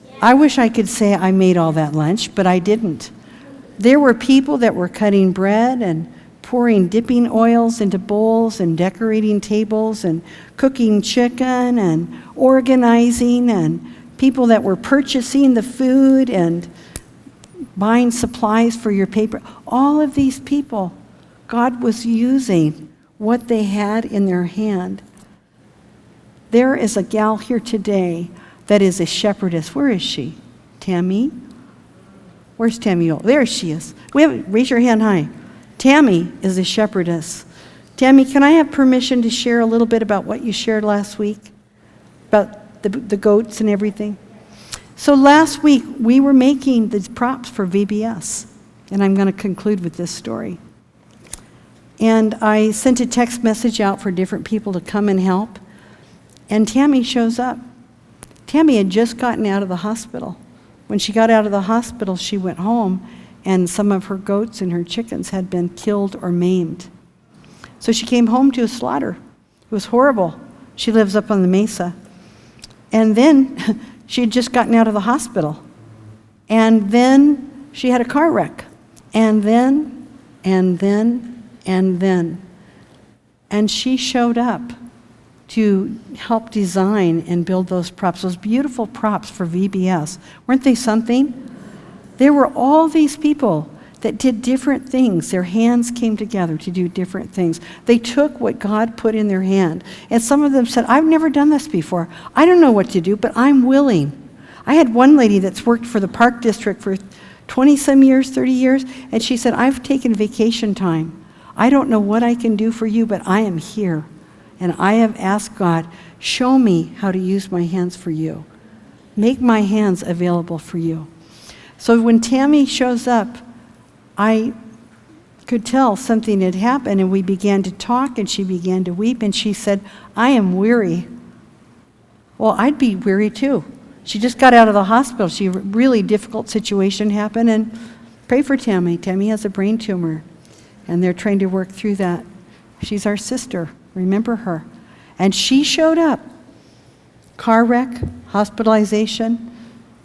Yeah. I wish I could say I made all that lunch, but I didn't. There were people that were cutting bread and pouring dipping oils into bowls and decorating tables and cooking chicken and organizing, and people that were purchasing the food and buying supplies for your paper. All of these people, God was using what they had in their hand. There is a gal here today that is a shepherdess. Where is she? Tammy? Where's Tammy? Oh, there she is. Raise your hand high. Tammy is a shepherdess. Tammy, can I have permission to share a little bit about what you shared last week? About the goats and everything? So last week, we were making the props for VBS, and I'm going to conclude with this story. And I sent a text message out for different people to come and help. And Tammy shows up. Tammy had just gotten out of the hospital. When she got out of the hospital, she went home, and some of her goats and her chickens had been killed or maimed. So she came home to a slaughter. It was horrible. She lives up on the mesa. And then she had just gotten out of the hospital. And then she had a car wreck. And then. And she showed up to help design and build those props, those beautiful props for VBS. Weren't they something? There were all these people that did different things. Their hands came together to do different things. They took what God put in their hand. And some of them said, I've never done this before. I don't know what to do, but I'm willing. I had one lady that's worked for the Park District for 20-some years, 30 years, and she said, I've taken vacation time. I don't know what I can do for you, but I am here. And I have asked God, show me how to use my hands for you. Make my hands available for you. So when Tammy shows up, I could tell something had happened, and we began to talk, and she began to weep, and she said, I am weary. Well, I'd be weary too. She just got out of the hospital. She a really difficult situation happened, and pray for Tammy. Tammy has a brain tumor, and they're trying to work through that. She's our sister. Remember her. And she showed up. Car wreck, hospitalization,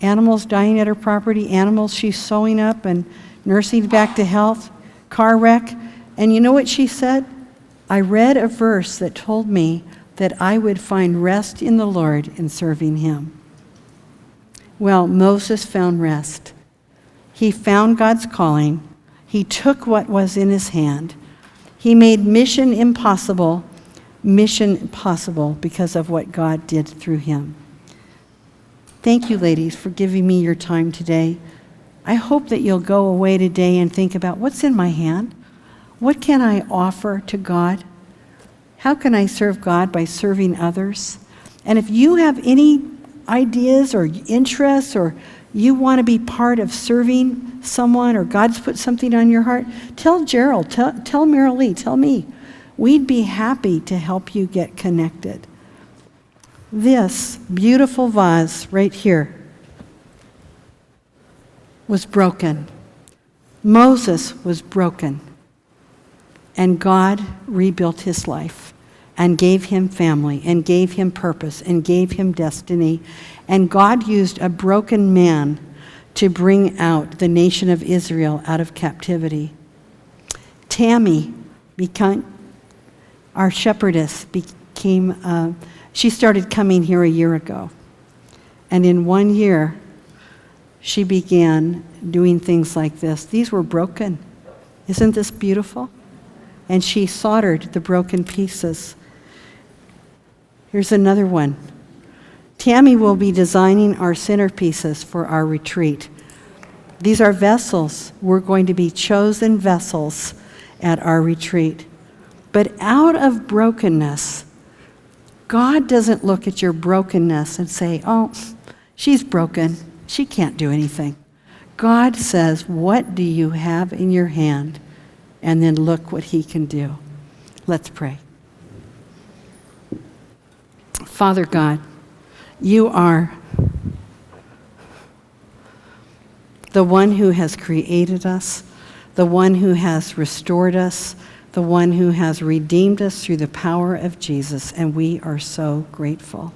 animals dying at her property, animals she's sewing up and nursing back to health, car wreck. And you know what she said? I read a verse that told me that I would find rest in the Lord in serving him. Well, Moses found rest. He found God's calling. He took what was in his hand. He made mission possible because of what God did through him. Thank you, ladies, for giving me your time today. I hope that you'll go away today and think about what's in my hand. What can I offer to God? How can I serve God by serving others? And if you have any ideas or interests, or you want to be part of serving someone, or God's put something on your heart, tell Gerald, tell Meryl Lee, tell me. We'd be happy to help you get connected. This beautiful vase right here was broken. Moses was broken. And God rebuilt his life and gave him family and gave him purpose and gave him destiny. And God used a broken man to bring out the nation of Israel out of captivity. Tammy, our shepherdess, she started coming here a year ago. And in 1 year, she began doing things like this. These were broken. Isn't this beautiful? And she soldered the broken pieces. Here's another one. Tammy will be designing our centerpieces for our retreat. These are vessels. We're going to be chosen vessels at our retreat. But out of brokenness, God doesn't look at your brokenness and say, oh, she's broken. She can't do anything. God says, what do you have in your hand? And then look what he can do. Let's pray. Father God, you are the one who has created us, the one who has restored us, the one who has redeemed us through the power of Jesus, and we are so grateful.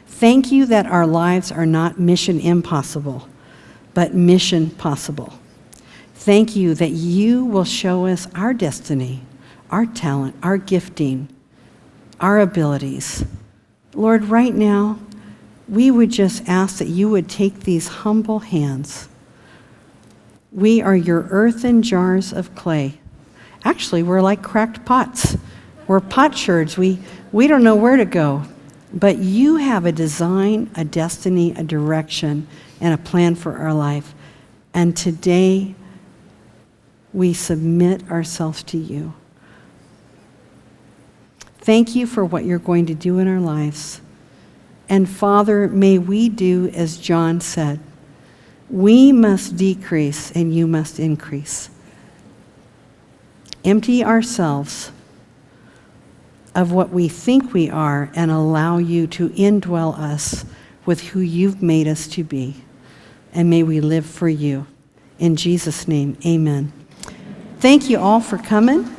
Thank you that our lives are not mission impossible, but mission possible. Thank you that you will show us our destiny, our talent, our gifting, our abilities. Lord, right now, we would just ask that you would take these humble hands. We are your earthen jars of clay. Actually, we're like cracked pots. We're potsherds. We don't know where to go. But you have a design, a destiny, a direction, and a plan for our life. And today, we submit ourselves to you. Thank you for what you're going to do in our lives. And Father, may we do as John said. We must decrease and you must increase. empty ourselves of what we think we are and allow you to indwell us with who you've made us to be. And may we live for you. In Jesus' name, amen. Thank you all for coming.